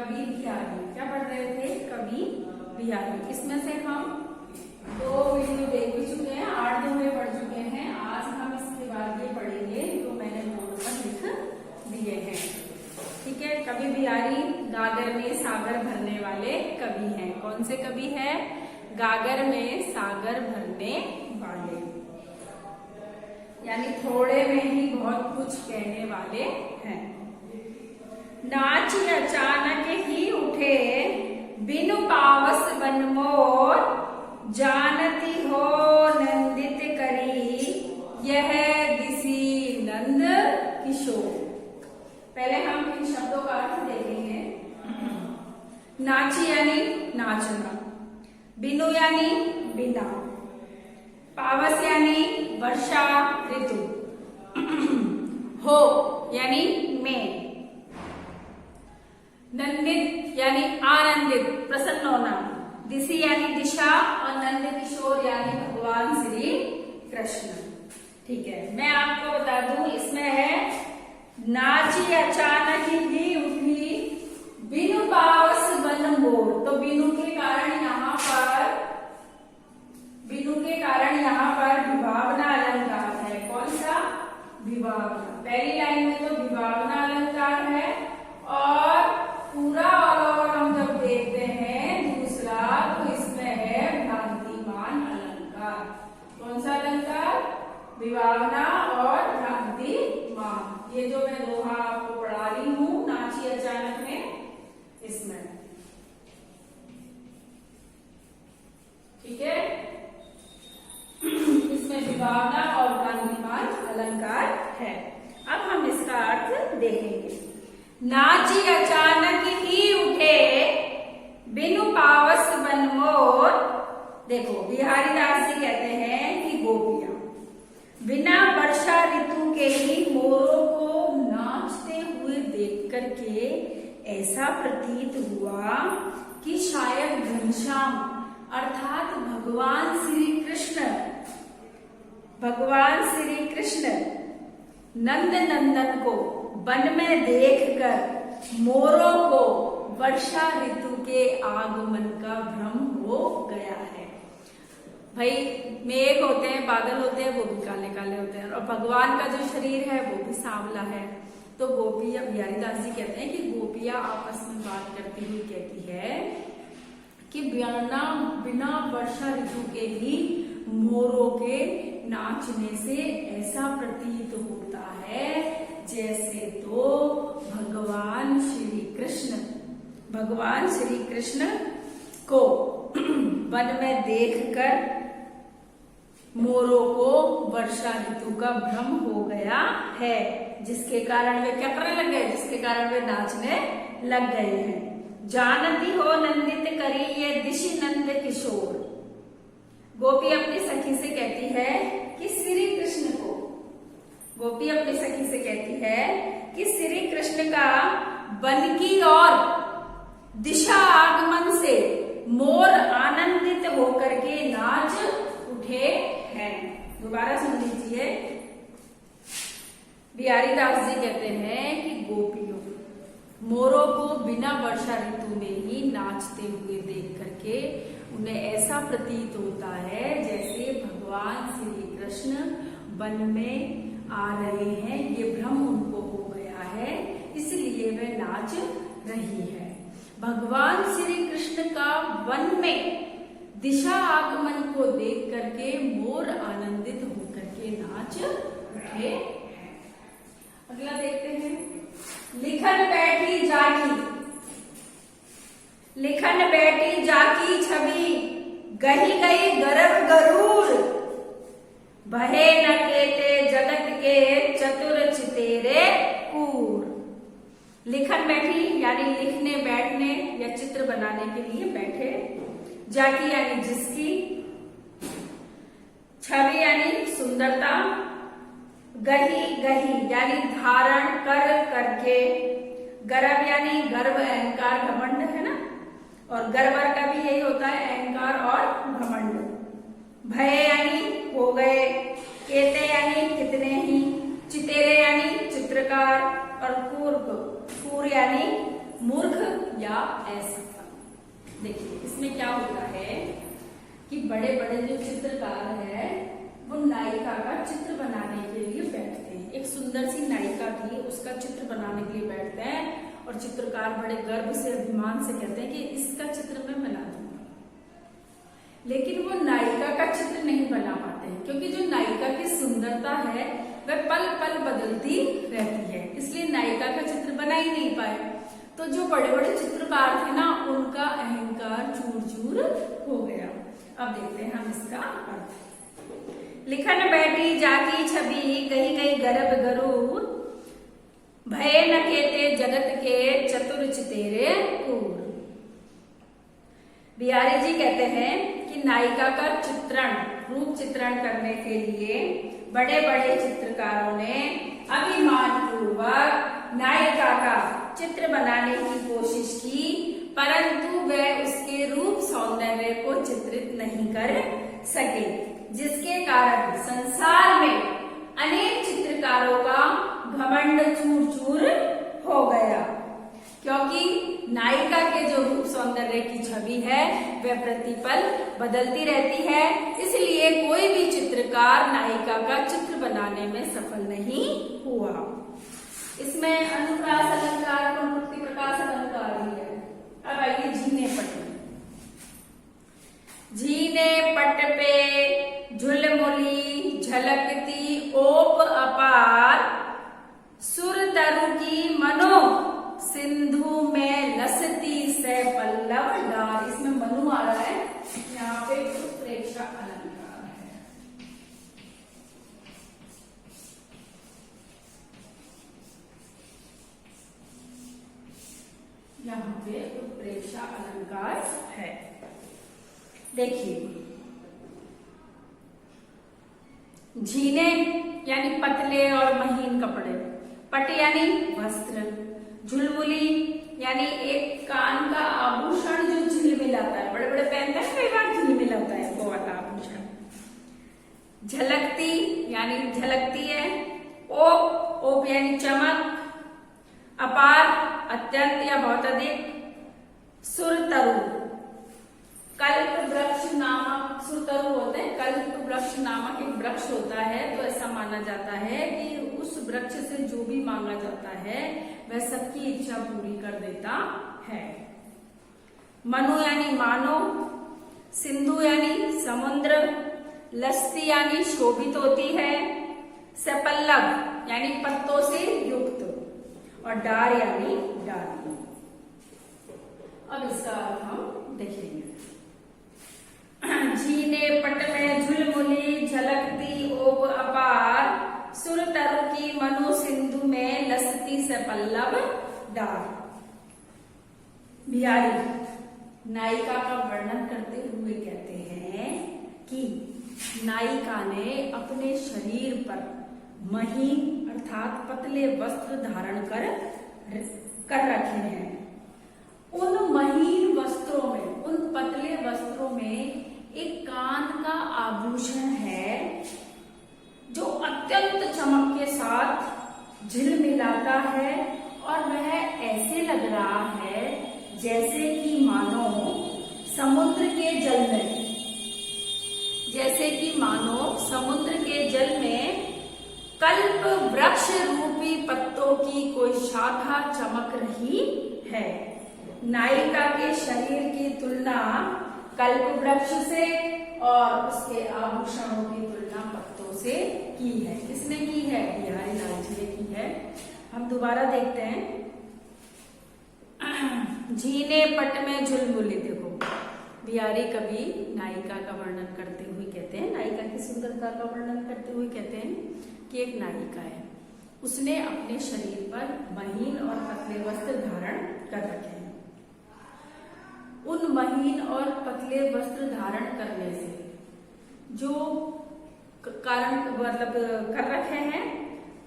कवि बिहारी। क्या पढ़ रहे थे? कवि बिहारी। इसमें से हम 2 वीडियो देख भी चुके हैं, 8 दोहे पढ़ चुके हैं। आज हम इसके बाद ये पढ़ेंगे जो मैंने बोर्ड पर लिख दिए हैं। ठीक है। कवि बिहारी गागर में सागर भरने वाले कवि हैं। कौन से कवि हैं? गागर में सागर भरने वाले, यानी थोड़े में ही बहुत कुछ कहने वाले हैं। नाच अचानक ही उठे बिनु पावस बन मोर, जानती हो नंदित करी यह दिसी नंद किशोर। पहले हम इन शब्दों का अर्थ देखेंगे। नाची यानी नाचना, बिनु यानी बिना, पावस यानी वर्षा ऋतु, हो यानी में, नंदित यानी आनंदित प्रसन्न होना, दिशि यानी दिशा, और नंद किशोर यानी भगवान श्री कृष्ण। ठीक है। मैं आपको बता दूं, इसमें है नाची अचानक ही उठी बिनु पावस बन मोर। तो बिनु के कारण यहाँ पर विभावना अलंकार है। कौन सा? विभावना। पहली लाइन में तो विभावना अलंकार है, और पूरा ऑल ओवर हम जब देखते हैं दूसरा, तो इसमें है भ्रांतिमान अलंकार। कौन सा अलंकार? विभावना और भ्रांतिमान। ये जो मैं दोहा आपको पढ़ा रही हूं नाची अचानक में, इसमें। ठीक है। इसमें विभावना और भ्रांतिमान अलंकार है। अब हम इसका अर्थ देखेंगे। नाची अचानक ही उठे बिनु पावस बन मोर। देखो, बिहारी दास जी कहते हैं कि गोपियां बिना वर्षा ऋतु के ही मोरों को नाचते हुए देख करके ऐसा प्रतीत हुआ कि शायद घनश्याम अर्थात भगवान श्री कृष्ण नंद नंदन को वन में देखकर मोरों को वर्षा ऋतु के आगमन का भ्रम हो गया है। भाई, मेघ होते हैं, बादल होते हैं, वो भी काले काले होते हैं, और भगवान का जो शरीर है वो भी सांवला है। तो गोपियां, बिहारी दास जी कहते हैं कि गोपियां आपस में बात करती हुई कहती है कि बिना वर्षा ऋतु के ही मोरों के नाचने से ऐसा प्रतीत होता है जैसे तो भगवान श्री कृष्ण को वन में देखकर मोरों को वर्षा ऋतु का भ्रम हो गया है, जिसके कारण वे क्या करने लग गए? जिसके कारण वे नाचने लग गए हैं। जानती हो नंदित करी ये दिशि नंद किशोर। गोपी अपनी सखी से कहती है कि श्री कृष्ण को, गोपी अपनी सखी से कहती है कि श्री कृष्ण का वन की ओर दिशा आगमन से मोर आनंदित होकर के नाच उठे हैं। दोबारा सुन लीजिए। बिहारी दास जी कहते हैं कि गोपियों मोरों को बिना वर्षा ऋतु में ही नाचते हुए देख करके उन्हें ऐसा प्रतीत होता है जैसे भगवान श्री कृष्ण वन में आ रहे हैं। ये भ्रम उनको हो गया है, इसलिए वे नाच रही है। भगवान श्री कृष्ण का वन में दिशा आगमन को देख करके मोर आनंदित होकर के नाच उठे हैं। अगला देखते हैं। लिखन बैठी जाकी छवि, गही गई गर्भ गरूर, बहे न केते जगत के चतुर चितेरे कूर। लिखन बैठी यानी लिखने बैठने या चित्र बनाने के लिए बैठे, जाकी यानी जिसकी, छवि यानी सुंदरता, गही यानी धारण करके, गर्व यानी गर्व अहंकार घमंड है ना, और गर्वर का भी यही होता है अहंकार और घमंड। भय यानी हो गए, केते यानी कितने ही, चितेरे यानी चित्रकार, और कूर यानी मूर्ख या असफल। देखिए इसमें क्या होता है कि बड़े बड़े जो चित्रकार है वो नायिका का चित्र बनाने के लिए बैठते हैं। एक सुंदर सी नायिका थी, उसका चित्र बनाने के लिए बैठते हैं और चित्रकार बड़े गर्व से अभिमान से कहते हैं कि इसका चित्र मैं बना दूंगा। लेकिन वो नायिका का चित्र नहीं बना पाते हैं, क्योंकि जो नायिका की सुंदरता है वह पल पल बदलती रहती है, इसलिए नायिका का चित्र बना ही नहीं पाए। तो जो बड़े बड़े चित्रकार थे ना, उनका अहंकार चूर चूर हो गया। अब देखते हैं हम इसका अर्थ। लिखन बैठी जाकी छवि, कही कही गर्भ गरु, भय न केते जगत के चतुर चितेरे पूर। बिहारी जी कहते हैं कि नायिका का चित्रण, रूप चित्रण करने के लिए बड़े बड़े चित्रकारों ने अभिमान पूर्वक नायिका का चित्र बनाने की कोशिश की, परंतु वह उसके रूप सौंदर्य को चित्रित नहीं कर सके, जिसके कारण संसार में अनेक चित्रकारों का घमंड चूर चूर हो गया। क्योंकि नायिका के जो रूप सौंदर्य की छवि है वह प्रतिपल बदलती रहती है, इसलिए कोई भी चित्रकार नायिका का चित्र बनाने में सफल नहीं हुआ। इसमें अनुप्रास अलंकार, पुनरुक्ति प्रकाश अलंकार भी है। अब आइए झीने पट में। झीने पट पे झुलमुली झलकती ओप अपार, सुर तरु की मनो सिंधु में लसती से पल्लव डार। इसमें मनु आ रहा है, यहाँ पे उत्प्रेक्षा अलंकार है। यहाँ पे उत्प्रेक्षा अलंकार है। देखिए झीने यानी पतले और महीन कपड़े, पट यानी वस्त्र, झुलमुली यानी एक कान का आभूषण जो झिलमिलाता है, बड़े बड़े पहनते हैं कई बार, झिलमिलाता है वो वाला आभूषण। झलकती यानी झलकती है। ओप, ओप यानी चमक। अपार अत्यंत या बहुत अधिक। सुरतरु, कल्प वृक्ष नामक, सुरतरु होते हैं, कल्प वृक्ष नामक एक वृक्ष होता है, तो ऐसा माना जाता है कि उस वृक्ष से जो भी मांगा जाता है वह सबकी इच्छा पूरी कर देता है। मनु यानी मानो। सिंधु यानी समुद्र। लस्ती यानी शोभित होती है। सपल्लव यानी पत्तों से युक्त, और डार यानी डाली। अब इसका अर्थ हम देखेंगे। झीने पट में झुलमुली झलकती ओप अपार, सुर तरु की मनु सिंधु में लसती से पल्लव डार। बिहारी नायिका का वर्णन करते हुए कहते हैं कि नायिका ने अपने शरीर पर महीन अर्थात पतले वस्त्र धारण कर रखे हैं। उन महीन वस्त्रों में, उन पतले वस्त्रों में एक कान का आभूषण है जो अत्यंत चमक के साथ झिलमिलाता है, और वह ऐसे लग रहा है जैसे कि मानो समुद्र के जल में, जैसे कि मानो समुद्र के जल में कल्प वृक्ष रूपी पत्तों की कोई शाखा चमक रही है। नायिका के शरीर की तुलना कल्प वृक्ष से और उसके आभूषणों की तुलना पत्तों से की है। किसने की है? बिहारी लाल जी ने की है। हम दोबारा देखते हैं। झीने पट में झुलमुली, देखो बिहारी कवि नायिका का वर्णन करते हुए कहते हैं, नायिका की सुंदरता का वर्णन करते हुए कहते हैं कि एक नायिका है, उसने अपने शरीर पर महीन और पतले वस्त्र धारण कर रखे हैं। उन महीन और पतले वस्त्र धारण करने से जो कारण मतलब कर रखे हैं,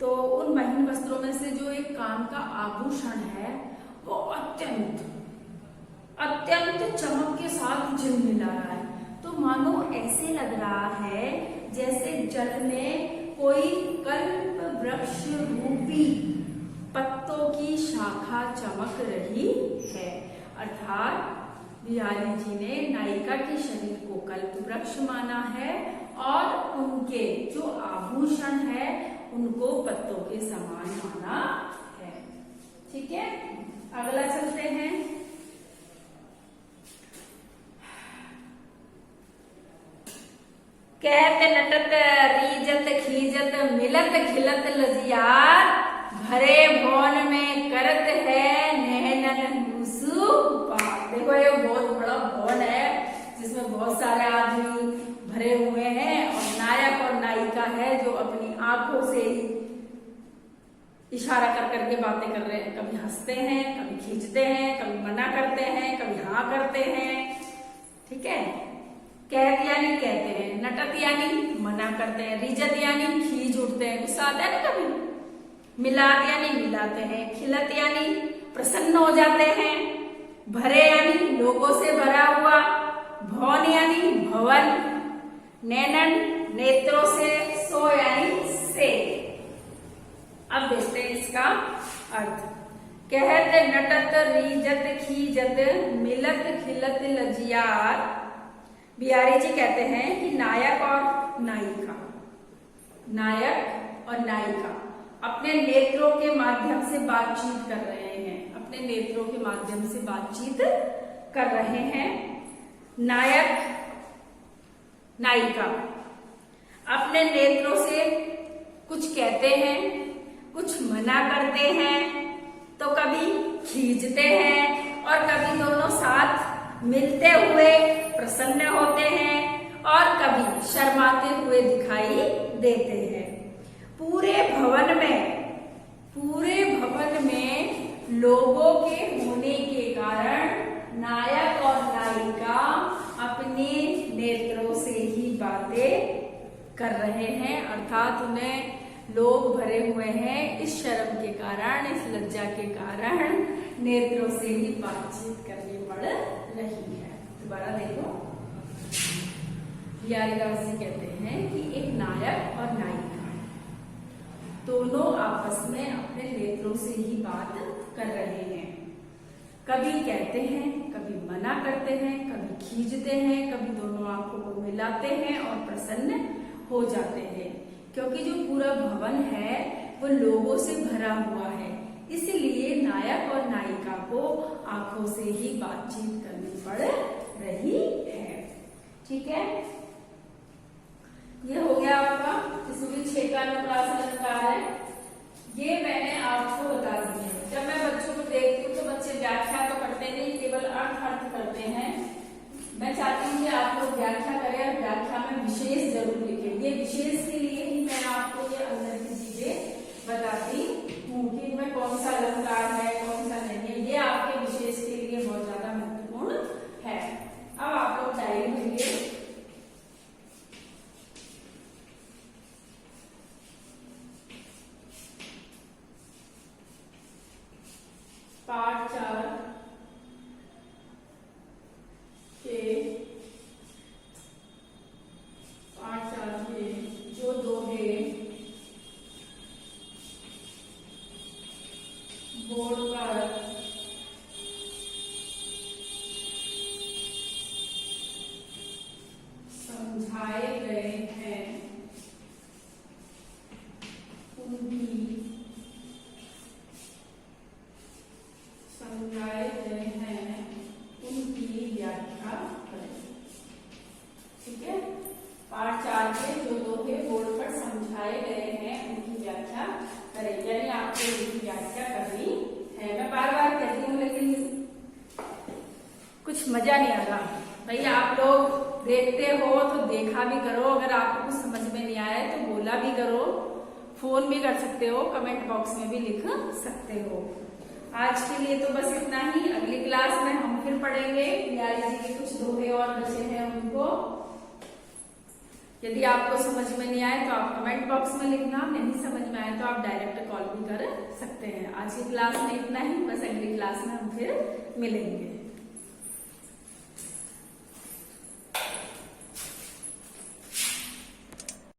तो उन महीन वस्त्रों में से जो एक कान का आभूषण है वो अत्यंत चमक के साथ झिलमिला रहा है। तो मानो ऐसे लग रहा है जैसे जल में कोई कल्प वृक्ष रूपी पत्तों की शाखा चमक रही है। अर्थात बिहारी जी ने नायिका के शरीर को कल्पवृक्ष माना है और उनके जो आभूषण है उनको पत्तों के समान माना है। ठीक है, अगला चलते हैं। कहत नटत रीजत खीजत मिलत खिलत लजियार भरे भवन में करत है नैनन हुसू पार। देखो ये बहुत बड़ा भवन है जिसमें बहुत सारे आदमी भरे हुए हैं और नायक और नायिका है जो अपनी आंखों से ही इशारा कर करके बातें कर रहे हैं। कभी हंसते हैं, कभी खींचते हैं, कभी मना करते हैं, कभी हाँ करते हैं। ठीक है, कहत यानी कहते हैं, नटत यानी मना करते हैं, रिजत यानी खींच उठते हैं, गुस्सा आता है ना कभी, मिलात यानी मिलाते हैं, खिलत यानी प्रसन्न हो जाते हैं, भरे यानी लोगों से भरा हुआ, भवन यानी भवन, नैनन नेत्रों से, सो यानी से। अब देखते हैं इसका अर्थ। कहत नटत रीजत खीजत मिलत खिलत लजियार। बिहारी जी कहते हैं कि नायक और नायिका अपने नेत्रों के माध्यम से बातचीत कर रहे हैं, अपने नेत्रों के माध्यम से बातचीत कर रहे हैं। नायक नायिका अपने नेत्रों से कुछ कहते हैं, कुछ मना करते हैं, तो कभी खींचते हैं और कभी दोनों साथ मिलते हुए प्रसन्न होते हैं और कभी शर्माते हुए दिखाई देते हैं। पूरे भवन में लोगों के होने के कारण नायक और नायिका अपने नेत्रों से ही बातें कर रहे हैं, अर्थात उन्हें लोग भरे हुए हैं। इस शर्म के कारण, इस लज्जा के कारण नेत्रों से ही बातचीत करनी पड़ रही है। दोबारा देखो, बिहारीदास जी कहते हैं कि एक नायक और नायिका दोनों आपस में अपने नेत्रों से ही बात कर रहे हैं। कभी कहते हैं, कभी मना करते हैं, कभी खींचते हैं, कभी दोनों आंखों को मिलाते हैं और प्रसन्न हो जाते हैं। क्योंकि जो पूरा भवन है वो लोगों से भरा हुआ है, इसलिए नायक और नायिका को आंखों से ही बातचीत करनी पड़ रही है। ठीक है, ये हो गया आपका। इसमें 6 का अनुप्रास अलंकार है, ये मैंने आपको बता दिया। जब मैं बच्चों को देखती हूँ तो बच्चे व्याख्या तो करते नहीं, केवल अर्थ करते हैं। मैं चाहती हूँ कि आप लोग व्याख्या करें और व्याख्या में विशेष जरूर लिखें। ये विशेष के लिए ही मैं आपको ये अंदर की चीजें बताती हूँ कि इनमें कौन सा अलंकार है, कौन सा नहीं है। ये आपके विशेष के लिए बहुत ज्यादा महत्वपूर्ण है। अब आप लोग डायरी में लिए पाठ 4 के जो दोहे बोर्ड पर समझाए गए हैं उनकी व्याख्या करें। ठीक है, पाठ 4 के जो दोहे बोर्ड पर समझाए गए हैं उनकी व्याख्या करें, यानी आपको उनकी व्याख्या करनी है। मैं बार बार कहती हूँ लेकिन कुछ मजा नहीं आ रहा। भैया आप लोग देखते हो तो देखा भी करो, अगर आपको कुछ समझ में नहीं आया तो बोला भी करो, फोन भी कर सकते हो, कमेंट बॉक्स में भी लिख सकते हो। आज के लिए तो बस इतना ही। अगली क्लास में हम फिर पढ़ेंगे बिहारी जी के कुछ दोहे और बचे हैं उनको। यदि आपको समझ में नहीं आए तो आप कमेंट बॉक्स में लिखना, नहीं समझ में आए तो आप डायरेक्ट कॉल भी कर सकते हैं। आज की क्लास में इतना ही, बस अगली क्लास में हम फिर मिलेंगे।